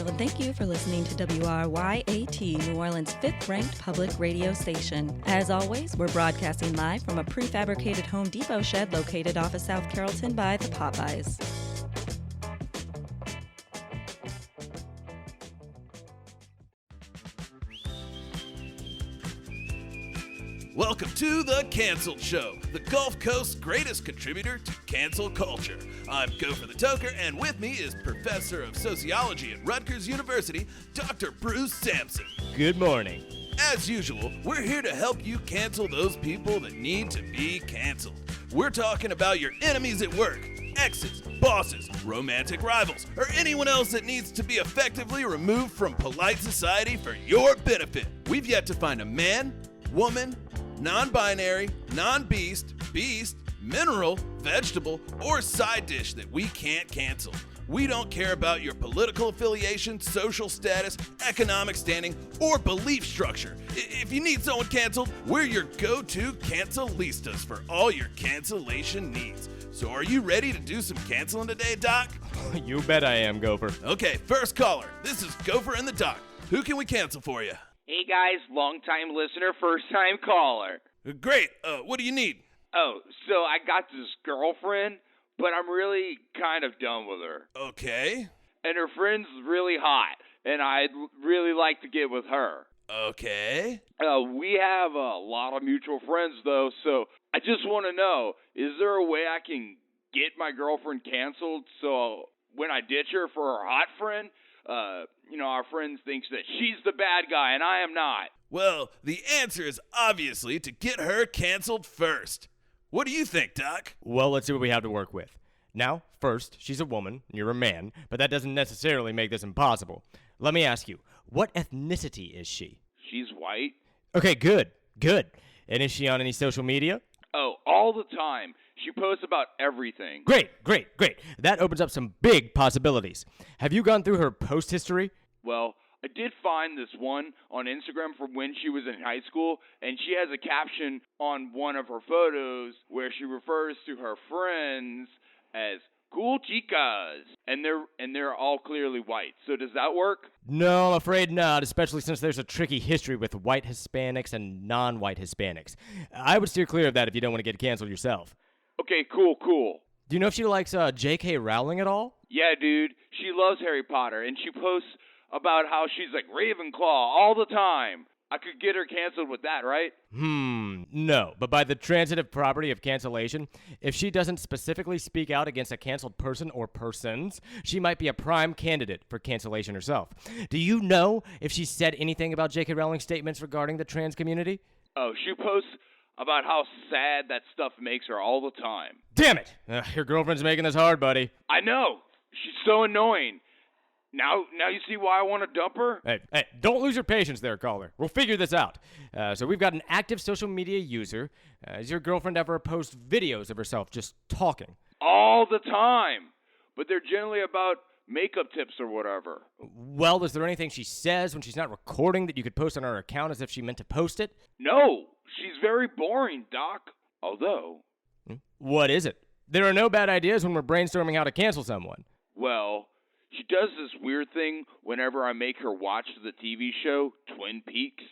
and thank you for listening to WRYAT, New Orleans' 5th-ranked public radio station. As always, we're broadcasting live from a prefabricated Home Depot shed located off of South Carrollton by the Popeyes. Welcome to The Canceled Show, the Gulf Coast's greatest contributor to cancel culture. I'm Gopher the Toker, and with me is Professor of Sociology at Rutgers University, Dr. Bruce Sampson. Good morning. As usual, we're here to help you cancel those people that need to be canceled. We're talking about your enemies at work, exes, bosses, romantic rivals, or anyone else that needs to be effectively removed from polite society for your benefit. We've yet to find a man, woman, non-binary, non-beast, beast, mineral, vegetable, or side dish that we can't cancel. We don't care about your political affiliation, social status, economic standing, or belief structure. If you need someone canceled, we're your go-to cancelistas for all your cancellation needs. So are you ready to do some canceling today, Doc? You bet I am, Gopher. Okay, first caller. This is Gopher and the Doc. Who can we cancel for you? Hey guys, long-time listener, first-time caller. Great. What do you need? Oh, so I got this girlfriend, but I'm really kind of done with her. Okay. And her friend's really hot, and I'd really like to get with her. Okay. We have a lot of mutual friends, though, so I just want to know, is there a way I can get my girlfriend canceled so when I ditch her for her hot friend, our friend thinks that she's the bad guy and I am not? Well, the answer is obviously to get her canceled first. What do you think, Doc? Well, let's see what we have to work with. Now, first, she's a woman, and you're a man, but that doesn't necessarily make this impossible. Let me ask you, what ethnicity is she? She's white. Okay, good. And is she on any social media? Oh, all the time. She posts about everything. Great. That opens up some big possibilities. Have you gone through her post history? Well, I did find this one on Instagram from when she was in high school, and she has a caption on one of her photos where she refers to her friends as cool chicas, and they're all clearly white. So does that work? No, I'm afraid not, especially since there's a tricky history with white Hispanics and non-white Hispanics. I would steer clear of that if you don't want to get canceled yourself. Okay, cool. Do you know if she likes J.K. Rowling at all? Yeah, dude. She loves Harry Potter, and she posts about how she's like Ravenclaw all the time. I could get her canceled with that, right? No. But by the transitive property of cancellation, if she doesn't specifically speak out against a canceled person or persons, she might be a prime candidate for cancellation herself. Do you know if she said anything about J.K. Rowling's statements regarding the trans community? Oh, she posts about how sad that stuff makes her all the time. Damn it! Your girlfriend's making this hard, buddy. I know. She's so annoying. Now you see why I want to dump her? Hey, don't lose your patience there, caller. We'll figure this out. So we've got an active social media user. Has your girlfriend ever post videos of herself just talking? All the time. But they're generally about makeup tips or whatever. Well, is there anything she says when she's not recording that you could post on her account as if she meant to post it? No, she's very boring, Doc. Although... What is it? There are no bad ideas when we're brainstorming how to cancel someone. Well... she does this weird thing whenever I make her watch the TV show Twin Peaks.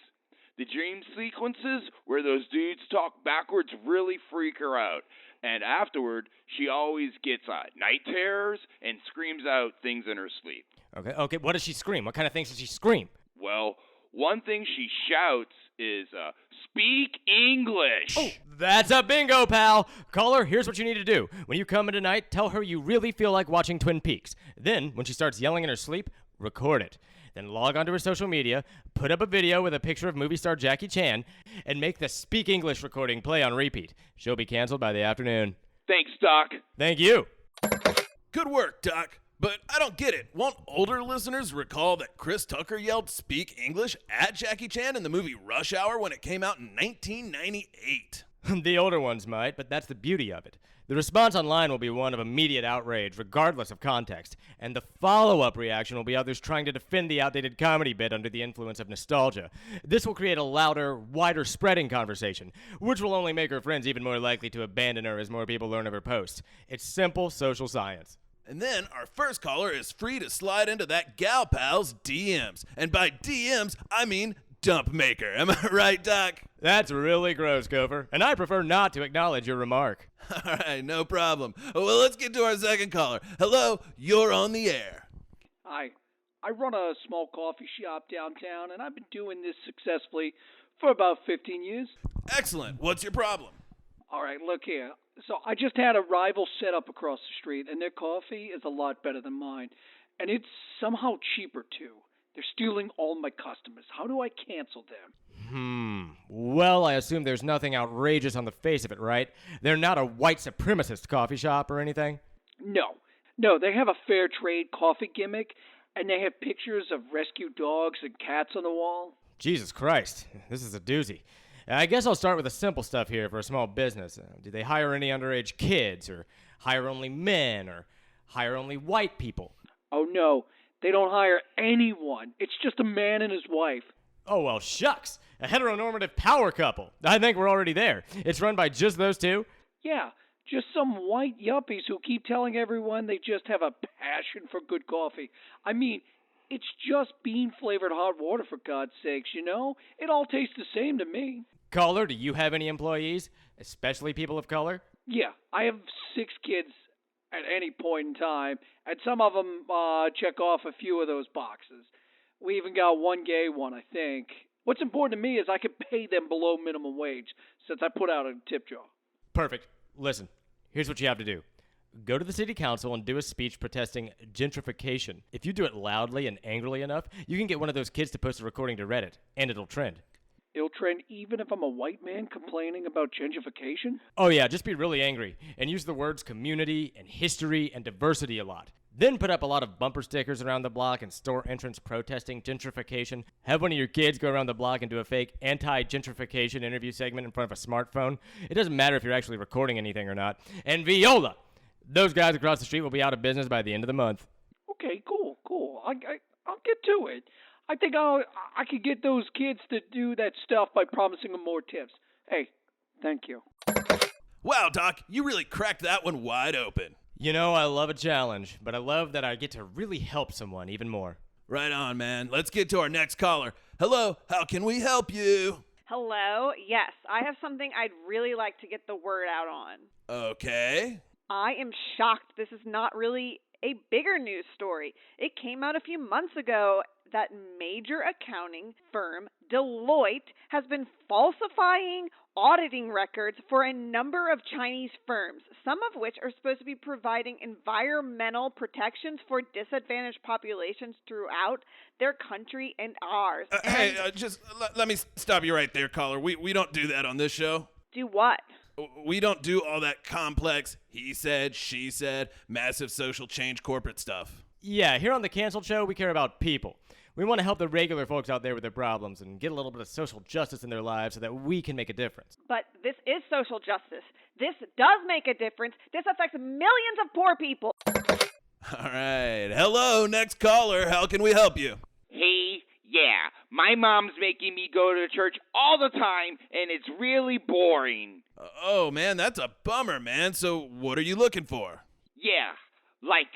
The dream sequences where those dudes talk backwards really freak her out. And afterward, she always gets night terrors and screams out things in her sleep. Okay, what does she scream? What kind of things does she scream? Well, one thing she shouts is, speak English. Oh, that's a bingo, pal. Caller, here's what you need to do. When you come in tonight, tell her you really feel like watching Twin Peaks. Then, when she starts yelling in her sleep, record it. Then log onto her social media, put up a video with a picture of movie star Jackie Chan, and make the Speak English recording play on repeat. She'll be canceled by the afternoon. Thanks, Doc. Thank you. Good work, Doc. But I don't get it. Won't older listeners recall that Chris Tucker yelled "Speak English" at Jackie Chan in the movie Rush Hour when it came out in 1998? The older ones might, but that's the beauty of it. The response online will be one of immediate outrage, regardless of context, and the follow-up reaction will be others trying to defend the outdated comedy bit under the influence of nostalgia. This will create a louder, wider-spreading conversation, which will only make her friends even more likely to abandon her as more people learn of her posts. It's simple social science. And then our first caller is free to slide into that gal pal's DMs. And by DMs, I mean dump maker. Am I right, Doc? That's really gross, Gopher, and I prefer not to acknowledge your remark. All right, no problem. Well, let's get to our second caller. Hello, you're on the air. Hi. I run a small coffee shop downtown, and I've been doing this successfully for about 15 years. Excellent. What's your problem? All right, look here. So I just had a rival set up across the street, and their coffee is a lot better than mine. And it's somehow cheaper, too. They're stealing all my customers. How do I cancel them? Well, I assume there's nothing outrageous on the face of it, right? They're not a white supremacist coffee shop or anything? No, they have a fair trade coffee gimmick, and they have pictures of rescued dogs and cats on the wall. Jesus Christ, this is a doozy. I guess I'll start with the simple stuff here for a small business. Do they hire any underage kids, or hire only men, or hire only white people? Oh, no, they don't hire anyone. It's just a man and his wife. Oh, well, shucks. A heteronormative power couple. I think we're already there. It's run by just those two? Yeah, just some white yuppies who keep telling everyone they just have a passion for good coffee. I mean, it's just bean-flavored hot water, for God's sakes, you know? It all tastes the same to me. Caller, do you have any employees, especially people of color? Yeah, I have 6 kids at any point in time, and some of them check off a few of those boxes. We even got one gay one, I think. What's important to me is I can pay them below minimum wage, since I put out a tip jar. Perfect. Listen, here's what you have to do. Go to the city council and do a speech protesting gentrification. If you do it loudly and angrily enough, you can get one of those kids to post a recording to Reddit, and it'll trend. It'll trend even if I'm a white man complaining about gentrification? Oh yeah, just be really angry, and use the words community and history and diversity a lot. Then put up a lot of bumper stickers around the block and store entrance protesting gentrification. Have one of your kids go around the block and do a fake anti-gentrification interview segment in front of a smartphone. It doesn't matter if you're actually recording anything or not. And Viola! Those guys across the street will be out of business by the end of the month. Okay, cool. I'll get to it. I think I could get those kids to do that stuff by promising them more tips. Hey, thank you. Wow, Doc, you really cracked that one wide open. You know, I love a challenge, but I love that I get to really help someone even more. Right on, man. Let's get to our next caller. Hello, how can we help you? Hello? Yes, I have something I'd really like to get the word out on. Okay. I am shocked this is not really a bigger news story. It came out a few months ago that major accounting firm Deloitte has been falsifying auditing records for a number of Chinese firms, some of which are supposed to be providing environmental protections for disadvantaged populations throughout their country and ours. Let me stop you right there, caller. We don't do that on this show. Do what? We don't do all that complex he said, she said, massive social change corporate stuff. Yeah, here on the Canceled Show, we care about people. We want to help the regular folks out there with their problems and get a little bit of social justice in their lives so that we can make a difference. But this is social justice. This does make a difference. This affects millions of poor people. All right. Hello, next caller. How can we help you? Hey, yeah, my mom's making me go to church all the time, and it's really boring. Oh, man, that's a bummer, man. So what are you looking for? Yeah, like,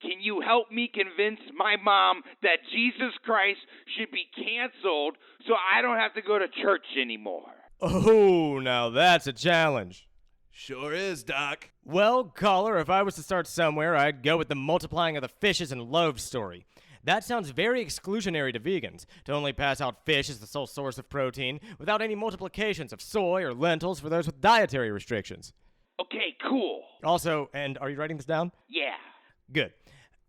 can you help me convince my mom that Jesus Christ should be canceled so I don't have to go to church anymore? Oh, now that's a challenge. Sure is, Doc. Well, caller, if I was to start somewhere, I'd go with the multiplying of the fishes and loaves story. That sounds very exclusionary to vegans, to only pass out fish as the sole source of protein, without any multiplications of soy or lentils for those with dietary restrictions. Okay, cool. Also, and are you writing this down? Yeah. Good.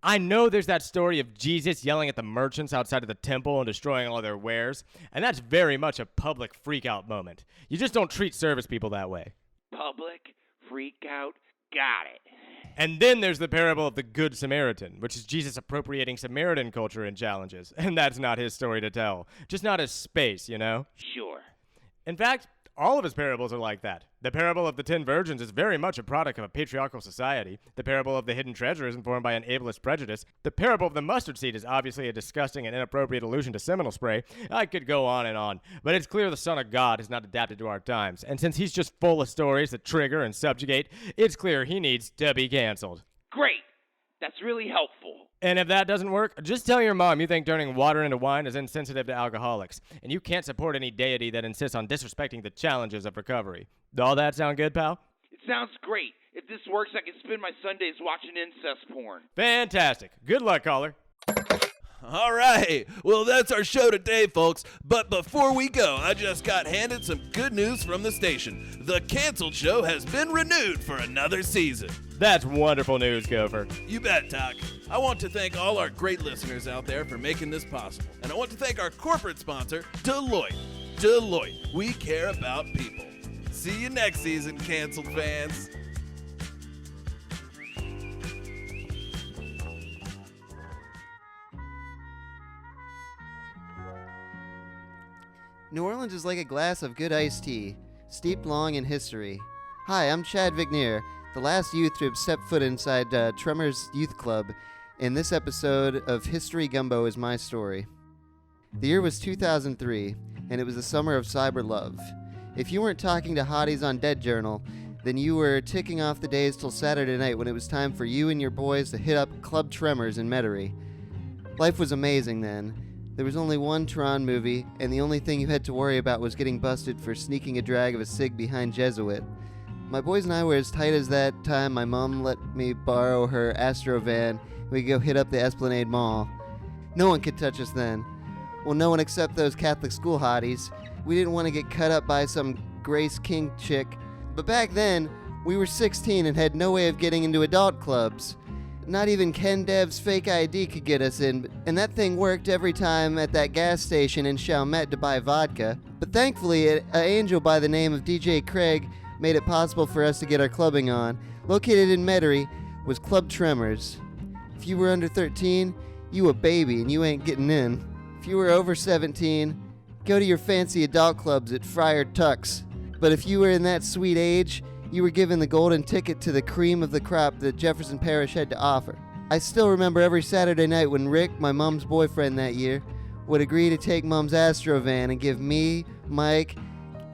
I know there's that story of Jesus yelling at the merchants outside of the temple and destroying all their wares, and that's very much a public freak-out moment. You just don't treat service people that way. Public freak out. Got it. And then there's the parable of the Good Samaritan, which is Jesus appropriating Samaritan culture in challenges. And that's not his story to tell. Just not his space, you know? Sure. In fact, all of his parables are like that. The parable of the 10 virgins is very much a product of a patriarchal society. The parable of the hidden treasure is informed by an ableist prejudice. The parable of the mustard seed is obviously a disgusting and inappropriate allusion to seminal spray. I could go on, but it's clear the Son of God has not adapted to our times. And since he's just full of stories that trigger and subjugate, it's clear he needs to be canceled. Great. That's really helpful. And if that doesn't work, just tell your mom you think turning water into wine is insensitive to alcoholics, and you can't support any deity that insists on disrespecting the challenges of recovery. All that sound good, pal? It sounds great. If this works, I can spend my Sundays watching incest porn. Fantastic. Good luck, caller. All right, well, that's our show today, folks. But before we go, I just got handed some good news from the station. The Canceled Show has been renewed for another season. That's wonderful news, Gopher. You bet, Doc. I want to thank all our great listeners out there for making this possible. And I want to thank our corporate sponsor, Deloitte. Deloitte, we care about people. See you next season, Canceled fans. New Orleans is like a glass of good iced tea, steeped long in history. Hi, I'm Chad Vignier, the last youth to have stepped foot inside Tremors Youth Club, and this episode of History Gumbo is my story. The year was 2003, and it was the summer of cyber love. If you weren't talking to hotties on Dead Journal, then you were ticking off the days till Saturday night when it was time for you and your boys to hit up Club Tremors in Metairie. Life was amazing then. There was only one Tron movie, and the only thing you had to worry about was getting busted for sneaking a drag of a cig behind Jesuit. My boys and I were as tight as that time my mom let me borrow her Astro van, and we could go hit up the Esplanade Mall. No one could touch us then. Well, no one except those Catholic school hotties. We didn't want to get cut up by some Grace King chick. But back then, we were 16 and had no way of getting into adult clubs. Not even Ken Dev's fake ID could get us in, and that thing worked every time at that gas station in Chalmette to buy vodka. But thankfully, an angel by the name of DJ Craig made it possible for us to get our clubbing on. Located in Metairie was Club Tremors. If you were under 13, you a baby and you ain't getting in. If you were over 17, go to your fancy adult clubs at Friar Tuck's. But if you were in that sweet age, you were given the golden ticket to the cream of the crop that Jefferson Parish had to offer. I still remember every Saturday night when Rick, my mom's boyfriend that year, would agree to take mom's Astro van and give me, Mike,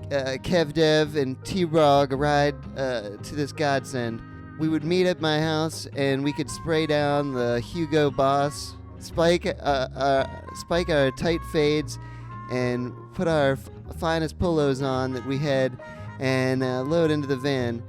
Kev Dev, and T-Rog a ride to this godsend. We would meet at my house and we could spray down the Hugo Boss, spike our tight fades, and put our finest polos on that we had, and load into the van.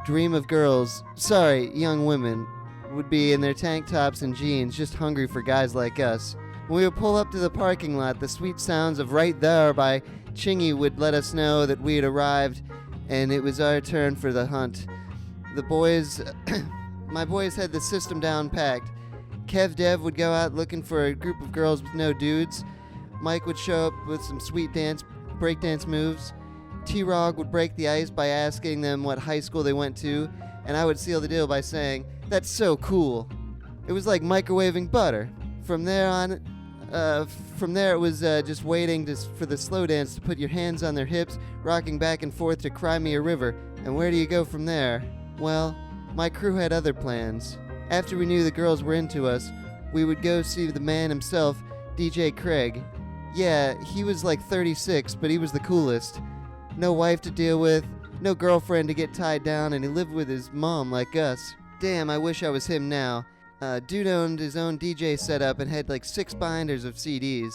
Dream of girls, young women, would be in their tank tops and jeans, just hungry for guys like us. When we would pull up to the parking lot, the sweet sounds of Right There by Chingy would let us know that we had arrived, and it was our turn for the hunt. The boys, my boys had the system down packed. Kev Dev would go out looking for a group of girls with no dudes. Mike would show up with some sweet breakdance moves. T-Rog would break the ice by asking them what high school they went to, and I would seal the deal by saying, "That's so cool." It was like microwaving butter. From there it was just waiting for the slow dance to put your hands on their hips, rocking back and forth to Cry Me a River. And where do you go from there? Well, my crew had other plans. After we knew the girls were into us, we would go see the man himself, DJ Craig. Yeah, he was like 36, but he was the coolest. No wife to deal with, no girlfriend to get tied down, and he lived with his mom like us. Damn, I wish I was him now. Dude owned his own DJ setup and had like 6 binders of CDs.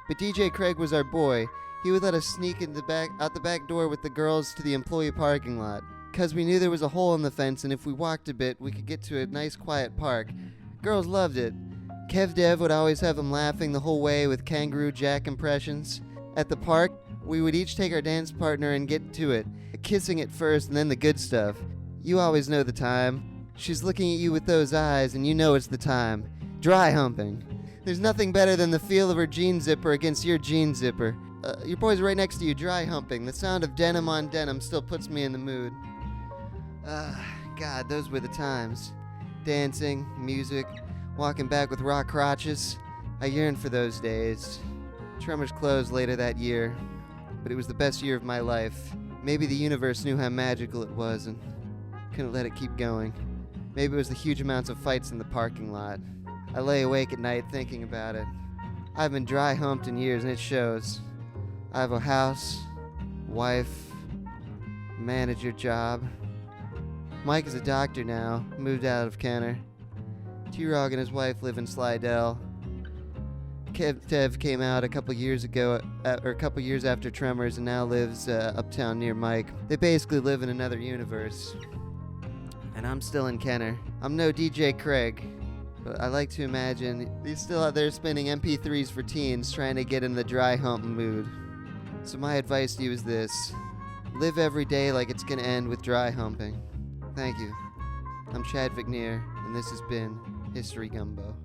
But DJ Craig was our boy. He would let us sneak out the back door with the girls to the employee parking lot. 'Cause we knew there was a hole in the fence, and if we walked a bit, we could get to a nice quiet park. Girls loved it. Kev Dev would always have them laughing the whole way with Kangaroo Jack impressions. At the park, we would each take our dance partner and get to it, kissing it first and then the good stuff. You always know the time. She's looking at you with those eyes, and you know it's the time. Dry humping. There's nothing better than the feel of her jean zipper against your jean zipper. Your boy's right next to you, dry humping. The sound of denim on denim still puts me in the mood. God, those were the times. Dancing, music, walking back with raw crotches. I yearned for those days. Tremors closed later that year, but it was the best year of my life. Maybe the universe knew how magical it was and couldn't let it keep going. Maybe it was the huge amounts of fights in the parking lot. I lay awake at night thinking about it. I've been dry humped in years and it shows. I have a house, wife, manager job. Mike is a doctor now, moved out of Kenner. T-Rog and his wife live in Slidell. Kev came out a couple years ago, or a couple years after Tremors, and now lives uptown near Mike. They basically live in another universe. And I'm still in Kenner. I'm no DJ Craig, but I like to imagine he's still out there spinning MP3s for teens trying to get in the dry hump mood. So my advice to you is this. Live every day like it's gonna end with dry humping. Thank you. I'm Chad Vigneer, and this has been History Gumbo.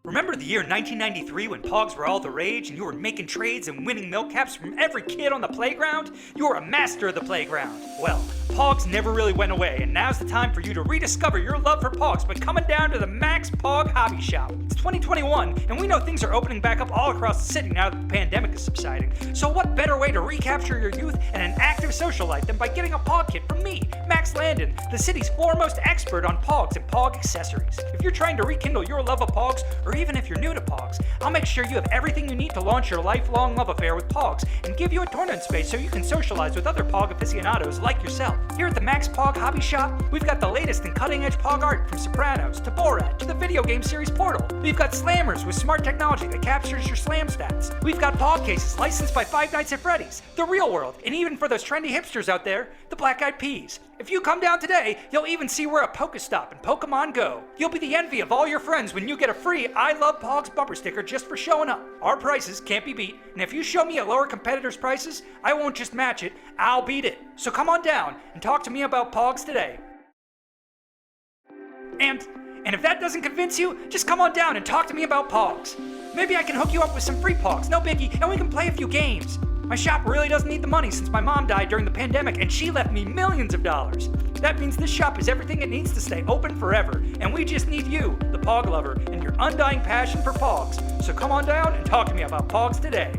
Remember the year 1993 when Pogs were all the rage and you were making trades and winning milk caps from every kid on the playground? You were a master of the playground. Well, Pogs never really went away, and now's the time for you to rediscover your love for Pogs by coming down to the Max Pog Hobby Shop. It's 2021, and we know things are opening back up all across the city now that the pandemic is subsiding. So what better way to recapture your youth and an active social life than by getting a Pog kit from me, Max Landon, the city's foremost expert on Pogs and Pog accessories. If you're trying to rekindle your love of Pogs, or even if you're new to Pogs, I'll make sure you have everything you need to launch your lifelong love affair with Pogs and give you a tournament space so you can socialize with other Pog aficionados like yourself. Here at the Max Pog Hobby Shop, we've got the latest in cutting-edge Pog art from Sopranos to WRYAT to the video game series Portal. We've got slammers with smart technology that captures your slam stats. We've got Pog cases licensed by Five Nights at Freddy's, The Real World, and even for those trendy hipsters out there, the Black Eyed Peas. If you come down today, you'll even see we're a Pokestop in Pokemon Go. You'll be the envy of all your friends when you get a free I Love Pogs bumper sticker just for showing up. Our prices can't be beat, and if you show me a lower competitor's prices, I won't just match it, I'll beat it. So come on down and talk to me about Pogs today. And if that doesn't convince you, just come on down and talk to me about Pogs. Maybe I can hook you up with some free Pogs, no biggie, and we can play a few games. My shop really doesn't need the money since my mom died during the pandemic and she left me millions of dollars. That means this shop is everything it needs to stay open forever, and we just need you, the Pog lover, and your undying passion for Pogs. So come on down and talk to me about Pogs today.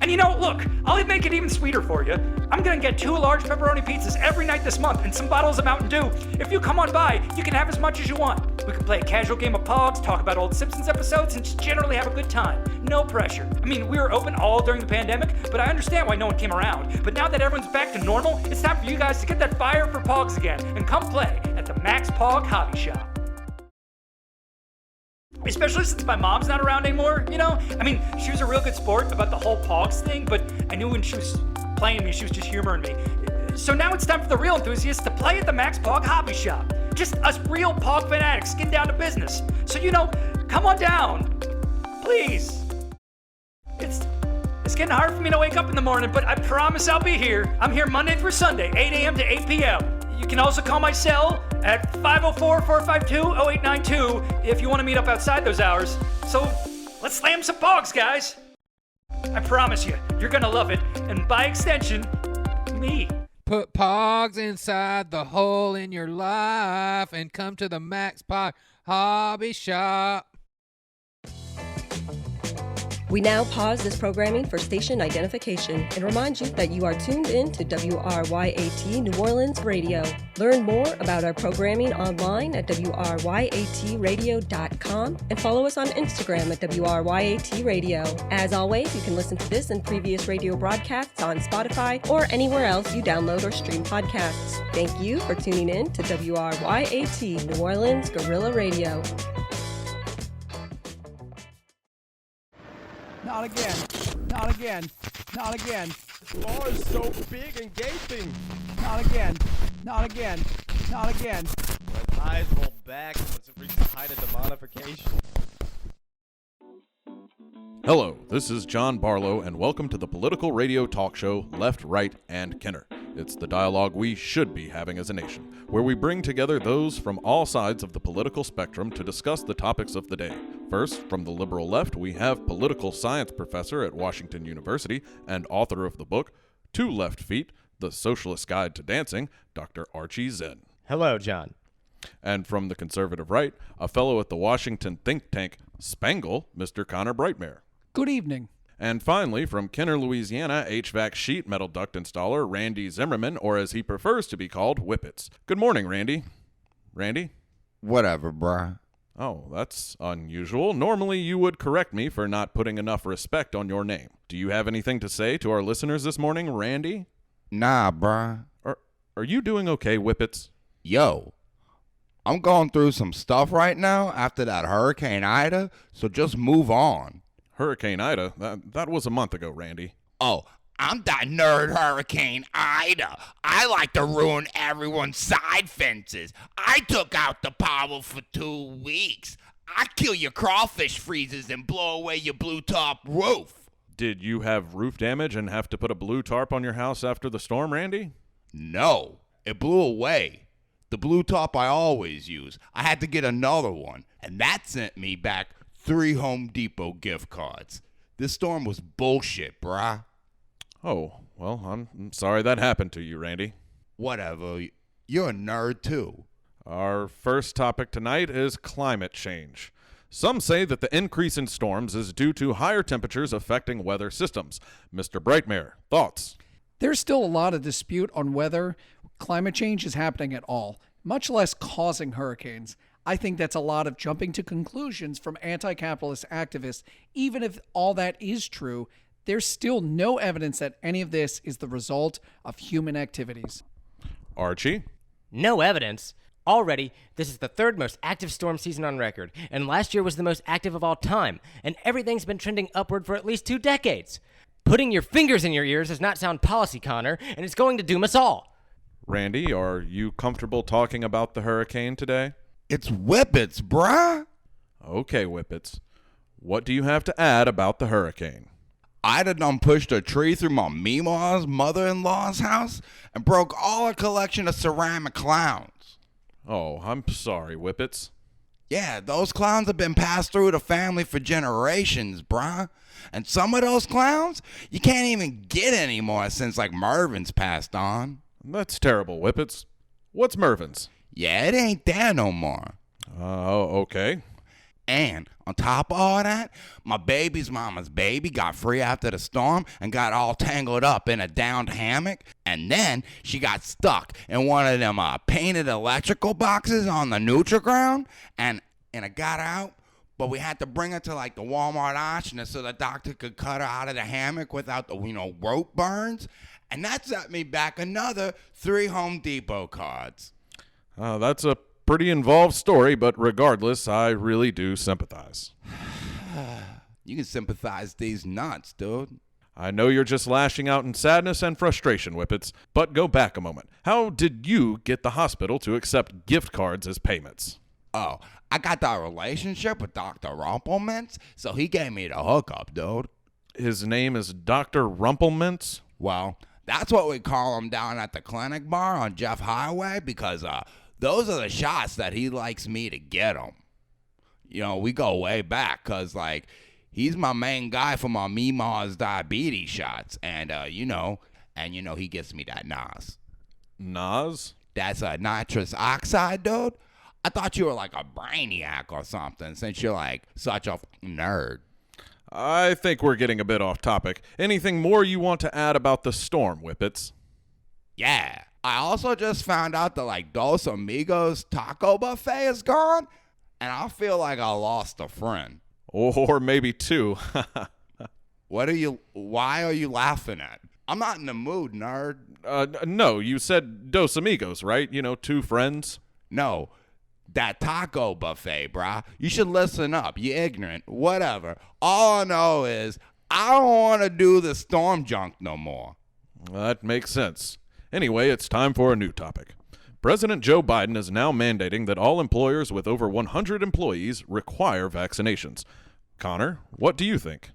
And you know, look, I'll make it even sweeter for you. I'm gonna get 2 large pepperoni pizzas every night this month and some bottles of Mountain Dew. If you come on by, you can have as much as you want. We can play a casual game of Pogs, talk about old Simpsons episodes, and just generally have a good time. No pressure. I mean, we were open all during the pandemic, but I understand why no one came around. But now that everyone's back to normal, it's time for you guys to get that fire for Pogs again and come play at the Max Pog Hobby Shop. Especially since my mom's not around anymore, you know? I mean, she was a real good sport about the whole Pogs thing, but I knew when she was playing me, she was just humoring me. So now it's time for the real enthusiasts to play at the Max Pog Hobby Shop. Just us real Pog fanatics getting down to business. So, you know, come on down. Please. It's getting hard for me to wake up in the morning, but I promise I'll be here. I'm here Monday through Sunday, 8 a.m. to 8 p.m. You can also call my cell at 504-452-0892 if you want to meet up outside those hours. So, let's slam some Pogs, guys. I promise you, you're gonna love it, and by extension, me. Put Pogs inside the hole in your life and come to the Max Pog Hobby Shop. We now pause this programming for station identification and remind you that you are tuned in to WRYAT New Orleans Radio. Learn more about our programming online at WRYATradio.com and follow us on Instagram at WRYAT Radio. As always, you can listen to this and previous radio broadcasts on Spotify or anywhere else you download or stream podcasts. Thank you for tuning in to WRYAT New Orleans Guerrilla Radio. Not again. Not again. Not again. The bar is so big and gaping. Not again. Not again. Not again. My eyes roll back once it reaches the height of demonification. Hello, this is John Barlow, and welcome to the political radio talk show Left, Right, and Kenner. It's the dialogue we should be having as a nation, where we bring together those from all sides of the political spectrum to discuss the topics of the day. First, from the liberal left, we have political science professor at Washington University and author of the book, 2 Left Feet, The Socialist Guide to Dancing, Dr. Archie Zen. Hello, John. And from the conservative right, a fellow at the Washington think tank Spangle, Mr. Connor Brightmare. Good evening. And finally, from Kenner, Louisiana, HVAC sheet metal duct installer Randy Zimmerman, or as he prefers to be called, Whippets. Good morning, Randy. Randy? Whatever, bruh. Oh, that's unusual. Normally you would correct me for not putting enough respect on your name. Do you have anything to say to our listeners this morning, Randy? Nah, bruh. Are you doing okay, Whippets? Yo, I'm going through some stuff right now after that Hurricane Ida, so just move on. Hurricane Ida? That was a month ago, Randy. Oh, I'm that nerd Hurricane Ida. I like to ruin everyone's side fences. I took out the power for 2 weeks. I kill your crawfish freezers and blow away your blue top roof. Did you have roof damage and have to put a blue tarp on your house after the storm, Randy? No, it blew away. The blue top I always use. I had to get another one, and that sent me back 3 Home Depot gift cards. This storm was bullshit, brah. Oh, well, I'm sorry that happened to you, Randy. Whatever. You're a nerd, too. Our first topic tonight is climate change. Some say that the increase in storms is due to higher temperatures affecting weather systems. Mr. Brightmare, thoughts? There's still a lot of dispute on whether climate change is happening at all, much less causing hurricanes. I think that's a lot of jumping to conclusions from anti-capitalist activists. Even if all that is true, there's still no evidence that any of this is the result of human activities. Archie? No evidence? Already, this is the third most active storm season on record, and last year was the most active of all time, and everything's been trending upward for at least 2 decades. Putting your fingers in your ears does not sound policy, Connor, and it's going to doom us all. Randy, are you comfortable talking about the hurricane today? It's Whippets, bruh. Okay, Whippets. What do you have to add about the hurricane? Ida done pushed a tree through my Meemaw's mother-in-law's house and broke all her collection of ceramic clowns. Oh, I'm sorry, Whippets. Yeah, those clowns have been passed through the family for generations, bruh. And some of those clowns, you can't even get anymore since, like, Mervin's passed on. That's terrible, Whippets. What's Mervin's? Yeah, it ain't there no more. Okay. And on top of all that, my baby's mama's baby got free after the storm and got all tangled up in a downed hammock. And then she got stuck in one of them painted electrical boxes on the Nutriground. And it got out, but we had to bring her to like the Walmart auction so the doctor could cut her out of the hammock without the rope burns. And that set me back another 3 Home Depot cards. That's a pretty involved story, but regardless, I really do sympathize. You can sympathize these nuts, dude. I know you're just lashing out in sadness and frustration, Whippets, but go back a moment. How did you get the hospital to accept gift cards as payments? Oh, I got that relationship with Dr. Rumpelmintz, so he gave me the hookup, dude. His name is Dr. Rumpelmintz? Well, that's what we call him down at the clinic bar on Jeff Highway because those are the shots that he likes me to get him. We go way back because, like, he's my main guy for my Meemaw's diabetes shots. And, he gets me that NOS. NOS? That's a nitrous oxide, dude. I thought you were like a brainiac or something since you're, like, such a nerd. I think we're getting a bit off topic. Anything more you want to add about the storm, Whippets? Yeah. I also just found out that, like, Dos Amigos taco buffet is gone, and I feel like I lost a friend. Or maybe 2. Why are you laughing at? I'm not in the mood, nerd. No, you said Dos Amigos, right? 2 friends? No, that taco buffet, brah. You should listen up. You ignorant. Whatever. All I know is I don't want to do the storm junk no more. That makes sense. Anyway, it's time for a new topic. President Joe Biden is now mandating that all employers with over 100 employees require vaccinations. Connor, what do you think?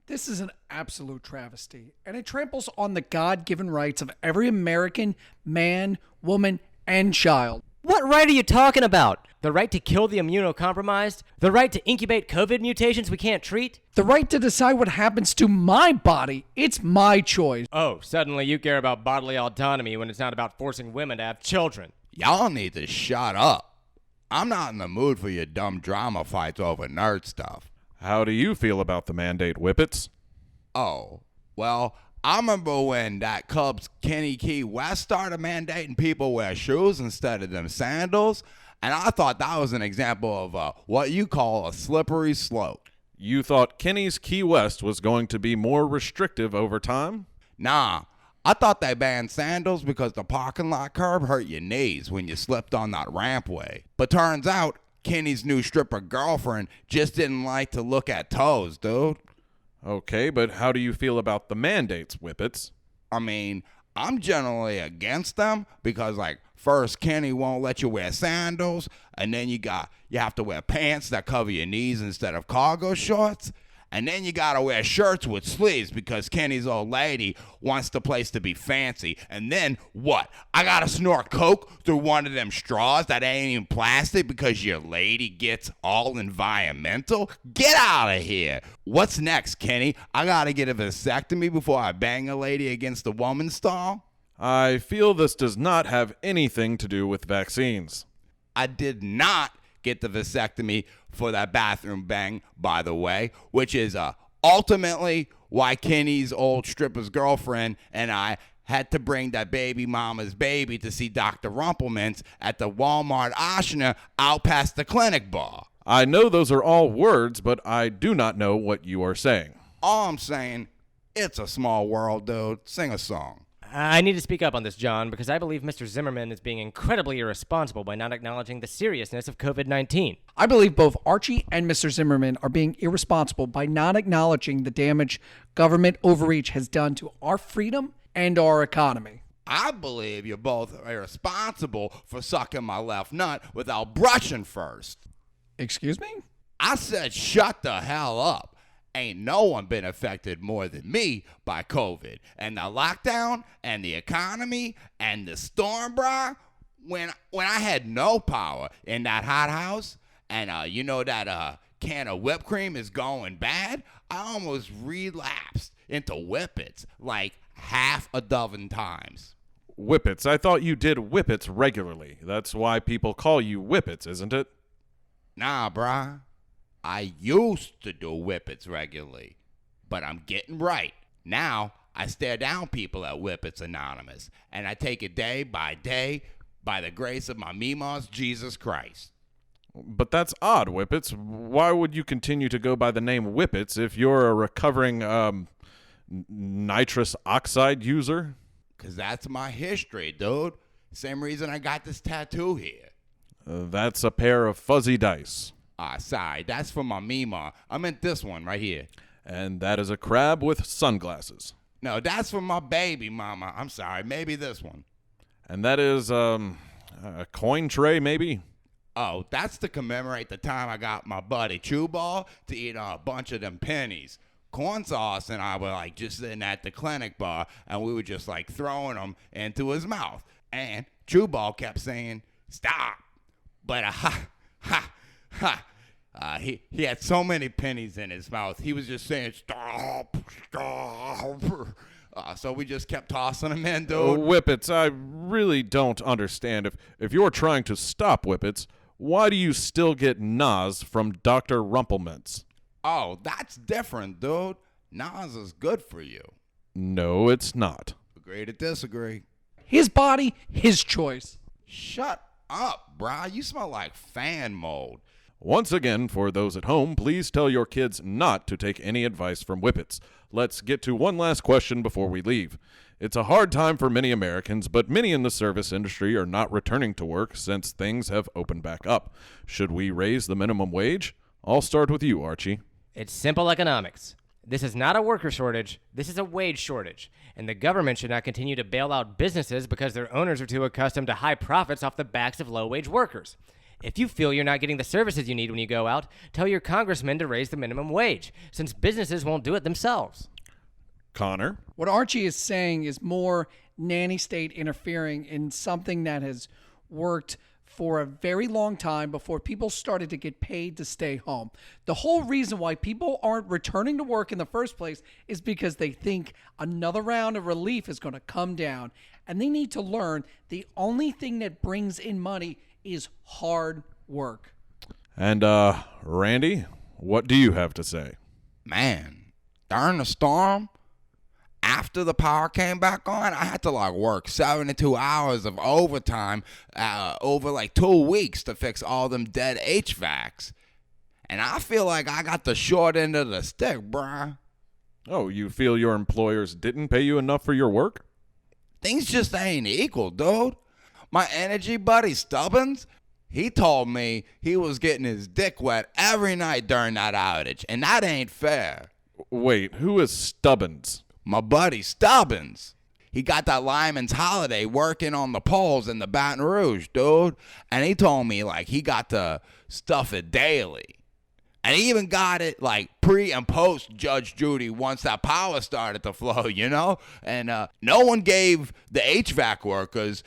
This is an absolute travesty, and it tramples on the God-given rights of every American man, woman, and child. What right are you talking about? The right to kill the immunocompromised? The right to incubate COVID mutations we can't treat? The right to decide what happens to my body. It's my choice. Oh, suddenly you care about bodily autonomy when it's not about forcing women to have children. Y'all need to shut up. I'm not in the mood for your dumb drama fights over nerd stuff. How do you feel about the mandate, Whippets? Oh, well, I remember when that Cubs Kenny Key West started mandating people wear shoes instead of them sandals, and I thought that was an example of what you call a slippery slope. You thought Kenny's Key West was going to be more restrictive over time? Nah, I thought they banned sandals because the parking lot curb hurt your knees when you slipped on that rampway. But turns out, Kenny's new stripper girlfriend just didn't like to look at toes, dude. Okay, but how do you feel about the mandates, Whippets? I mean, I'm generally against them because, like, first Kenny won't let you wear sandals, and then you have to wear pants that cover your knees instead of cargo shorts, and then you gotta wear shirts with sleeves because Kenny's old lady wants the place to be fancy. And then what? I gotta snort coke through one of them straws that ain't even plastic because your lady gets all environmental? Get out of here. What's next, Kenny? I gotta get a vasectomy before I bang a lady against the woman's stall? I feel this does not have anything to do with vaccines. I did not get the vasectomy for that bathroom bang, by the way, which is ultimately why Kenny's old stripper's girlfriend and I had to bring that baby mama's baby to see Dr. Rumpelmans at the Walmart Oshner out past the clinic bar. I know those are all words, but I do not know what you are saying. All I'm saying, it's a small world, dude. Sing a song. I need to speak up on this, John, because I believe Mr. Zimmerman is being incredibly irresponsible by not acknowledging the seriousness of COVID-19. I believe both Archie and Mr. Zimmerman are being irresponsible by not acknowledging the damage government overreach has done to our freedom and our economy. I believe you're both irresponsible for sucking my left nut without brushing first. Excuse me? I said shut the hell up. Ain't no one been affected more than me by COVID. And the lockdown and the economy and the storm, brah. When I had no power in that hot house and you know that can of whipped cream is going bad, I almost relapsed into Whippets like half a dozen times. Whippets? I thought you did Whippets regularly. That's why people call you Whippets, isn't it? Nah, brah. I used to do Whippets regularly, but I'm getting right. Now, I stare down people at Whippets Anonymous, and I take it day by the grace of my Mimos Jesus Christ. But that's odd, Whippets. Why would you continue to go by the name Whippets if you're a recovering, nitrous oxide user? 'Cause that's my history, dude. Same reason I got this tattoo here. That's a pair of fuzzy dice. Sorry, that's for my Mima. I meant this one right here. And that is a crab with sunglasses. No, that's for my baby mama. I'm sorry, maybe this one. And that is, a coin tray, maybe? Oh, that's to commemorate the time I got my buddy Chew Ball to eat a bunch of them pennies. Corn Sauce and I were like just sitting at the clinic bar, and we were just like throwing them into his mouth. And Chew Ball kept saying, stop. But he had so many pennies in his mouth. He was just saying, stop. So we just kept tossing them in, dude. Whippets, I really don't understand. If you're trying to stop Whippets, why do you still get Nas from Dr. Rumpelmans? Oh, that's different, dude. Nas is good for you. No, it's not. Agree to disagree. His body, his choice. Shut up, brah. You smell like fan mold. Once again, for those at home, please tell your kids not to take any advice from Whippets. Let's get to one last question before we leave. It's a hard time for many Americans, but many in the service industry are not returning to work since things have opened back up. Should we raise the minimum wage? I'll start with you, Archie. It's simple economics. This is not a worker shortage. This is a wage shortage. And the government should not continue to bail out businesses because their owners are too accustomed to high profits off the backs of low-wage workers. If you feel you're not getting the services you need when you go out, tell your congressman to raise the minimum wage, since businesses won't do it themselves. Connor? What Archie is saying is more nanny state interfering in something that has worked for a very long time before people started to get paid to stay home. The whole reason why people aren't returning to work in the first place is because they think another round of relief is going to come down. And they need to learn the only thing that brings in money is hard work. And, Randy, what do you have to say? Man, during the storm, after the power came back on, I had to like work 72 hours of overtime over like 2 weeks to fix all them dead HVACs. And I feel like I got the short end of the stick, bruh. Oh, you feel your employers didn't pay you enough for your work? things just ain't equal, dude. My energy buddy Stubbins, he told me he was getting his dick wet every night during that outage, and that ain't fair. Wait, who is Stubbins? My buddy Stubbins. He got that Lyman's Holiday working on the poles in the Baton Rouge, dude. And he told me, like, he got to stuff it daily. And he even got it, like, pre and post Judge Judy once that power started to flow, you know? And no one gave the HVAC workers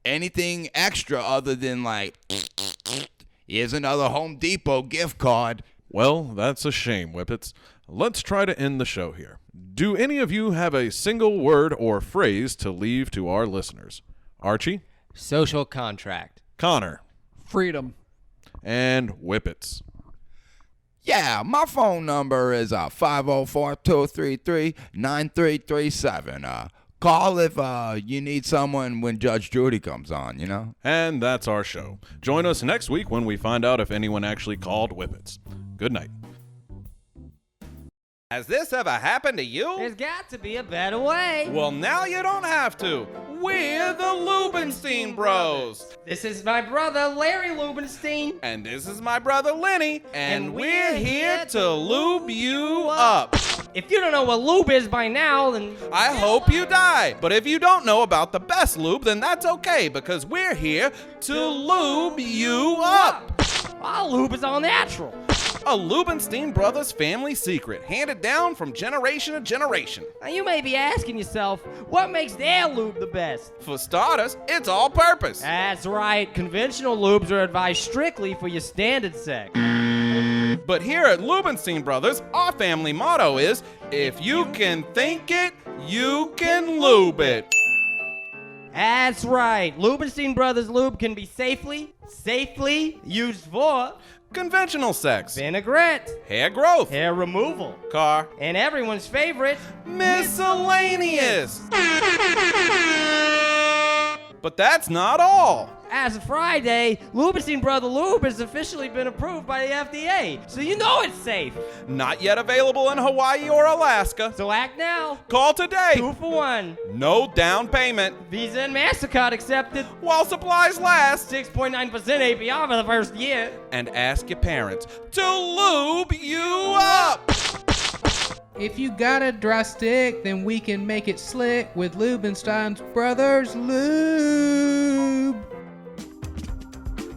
anything extra other than, like, here's another Home Depot gift card. Well, that's a shame, Whippets. Let's try to end the show here. Do any of you have a single word or phrase to leave to our listeners? Archie? Social contract. Connor? Freedom. And Whippets? Yeah, my phone number is 504-233-9337. Call if you need someone when Judge Judy comes on, you know? And that's our show. Join us next week when we find out if anyone actually called Whippets. Good night. Has this ever happened to you? There's got to be a better way. Well, now you don't have to. We're the Lubenstein Bros. This is my brother, Larry Lubenstein. And this is my brother, Lenny. And we're here to lube you up. If you don't know what lube is by now, then I hope you die. But if you don't know about the best lube, then that's okay, because we're here to lube you up. Our lube is all natural. A Lubenstein Brothers family secret, handed down from generation to generation. Now you may be asking yourself, what makes their lube the best? For starters, it's all purpose. That's right. Conventional lubes are advised strictly for your standard sex. But here at Lubenstein Brothers, our family motto is, if you can think it, you can lube it. That's right. Lubenstein Brothers lube can be safely used for conventional sex, vinaigrette, hair growth, hair removal, car, and everyone's favorite, miscellaneous. But that's not all. As of Friday, Lubenstein Brother Lube has officially been approved by the FDA, so you know it's safe. Not yet available in Hawaii or Alaska. So act now. Call today. 2 for 1. No down payment. Visa and MasterCard accepted. While supplies last. 6.9% APR for the first year. And ask your parents to lube you up. If you got a dry stick, then we can make it slick with Lubenstein Brothers Lube.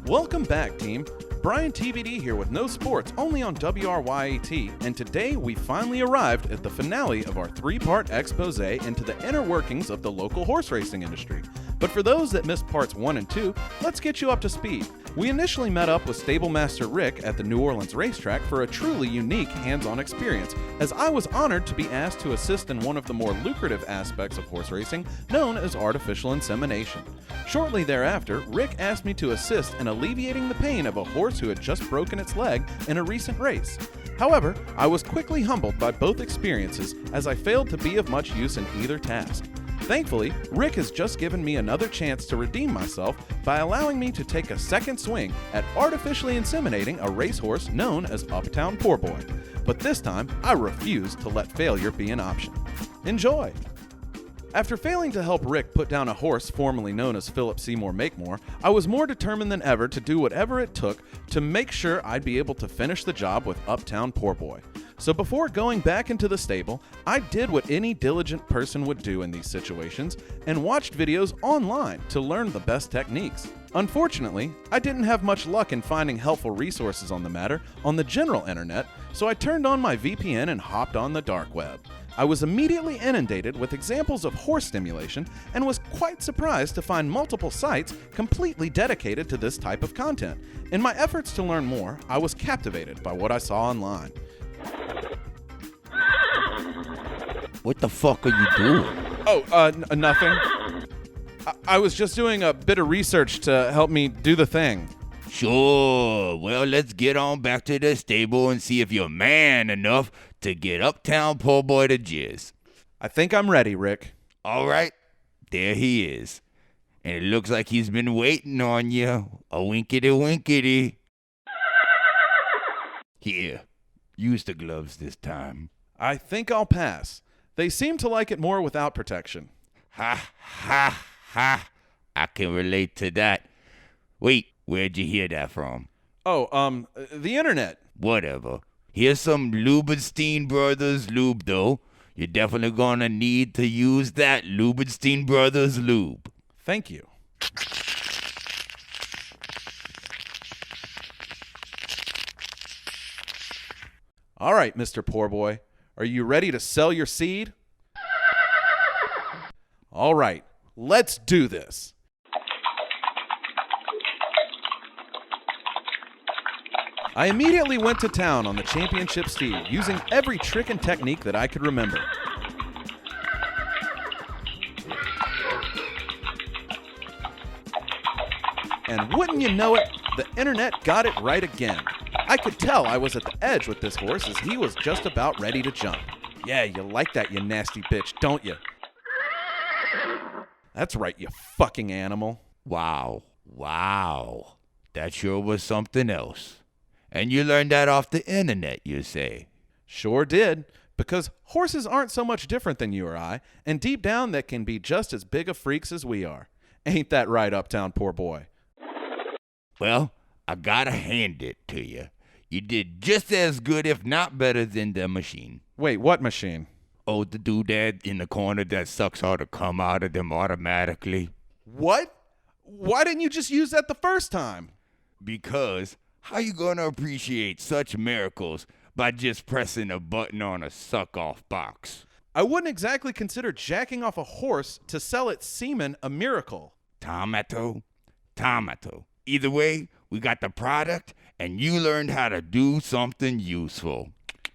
Welcome back, team. Brian TVD here with no sports, only on WRYAT, and today we finally arrived at the finale of our 3-part expose into the inner workings of the local horse racing industry. But for those that missed parts 1 and 2, let's get you up to speed. We initially met up with stable master Rick at the New Orleans racetrack for a truly unique hands-on experience, as I was honored to be asked to assist in one of the more lucrative aspects of horse racing, known as artificial insemination. Shortly thereafter, Rick asked me to assist in alleviating the pain of a horse who had just broken its leg in a recent race. However, I was quickly humbled by both experiences, as I failed to be of much use in either task. Thankfully, Rick has just given me another chance to redeem myself by allowing me to take a second swing at artificially inseminating a racehorse known as Uptown Poor Boy. But this time, I refuse to let failure be an option. Enjoy! After failing to help Rick put down a horse formerly known as Philip Seymour Makemore, I was more determined than ever to do whatever it took to make sure I'd be able to finish the job with Uptown Poor Boy. So before going back into the stable, I did what any diligent person would do in these situations and watched videos online to learn the best techniques. Unfortunately, I didn't have much luck in finding helpful resources on the matter on the general internet, so I turned on my VPN and hopped on the dark web. I was immediately inundated with examples of horse stimulation and was quite surprised to find multiple sites completely dedicated to this type of content. In my efforts to learn more, I was captivated by what I saw online. What the fuck are you doing? Oh, nothing. I was just doing a bit of research to help me do the thing. Sure. Well, let's get on back to the stable and see if you're man enough to get Uptown Poor Boy to jizz. I think I'm ready, Rick. All right. There he is. And it looks like he's been waiting on you. A winkety-winkety. Here. Use the gloves this time. I think I'll pass. They seem to like it more without protection. Ha, ha, ha. I can relate to that. Wait, where'd you hear that from? Oh, the internet. Whatever. Here's some Lubenstein Brothers lube, though. You're definitely gonna need to use that Lubenstein Brothers lube. Thank you. All right, Mr. Poor Boy. Are you ready to sell your seed? All right, let's do this. I immediately went to town on the championship steed, using every trick and technique that I could remember. And wouldn't you know it, the internet got it right again. I could tell I was at the edge with this horse as he was just about ready to jump. Yeah, you like that, you nasty bitch, don't you? That's right, you fucking animal. Wow. That sure was something else. And you learned that off the internet, you say? Sure did, because horses aren't so much different than you or I, and deep down they can be just as big of freaks as we are. Ain't that right, Uptown Poor Boy? Well, I gotta hand it to you. You did just as good, if not better, than the machine. Wait, what machine? Oh, the doodad in the corner that sucks all the cum out of them automatically. What? Why didn't you just use that the first time? Because how you gonna appreciate such miracles by just pressing a button on a suck-off box? I wouldn't exactly consider jacking off a horse to sell its semen a miracle. Tomato. Either way, we got the product, and you learned how to do something useful.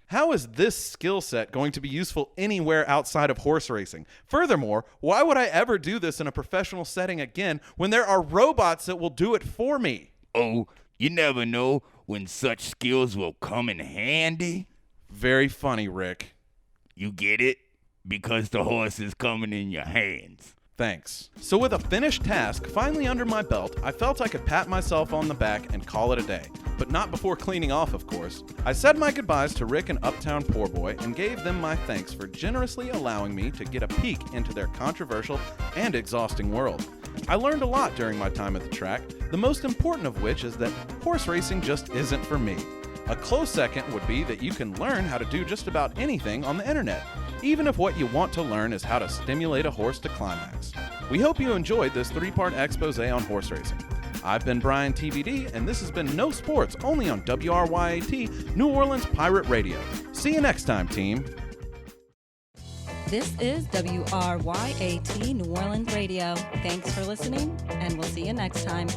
How is this skill set going to be useful anywhere outside of horse racing? Furthermore, why would I ever do this in a professional setting again when there are robots that will do it for me? Oh, you never know when such skills will come in handy. Very funny, Rick. You get it? Because the horse is coming in your hands. Thanks. So with a finished task finally under my belt, I felt I could pat myself on the back and call it a day. But not before cleaning off, of course. I said my goodbyes to Rick and Uptown Poor Boy and gave them my thanks for generously allowing me to get a peek into their controversial and exhausting world. I learned a lot during my time at the track, the most important of which is that horse racing just isn't for me. A close second would be that you can learn how to do just about anything on the internet, even if what you want to learn is how to stimulate a horse to climax. We hope you enjoyed this 3-part expose on horse racing. I've been Brian TBD, and this has been No Sports, only on WRYAT, New Orleans Pirate Radio. See you next time, team. This is WRYAT New Orleans Radio. Thanks for listening, and we'll see you next time.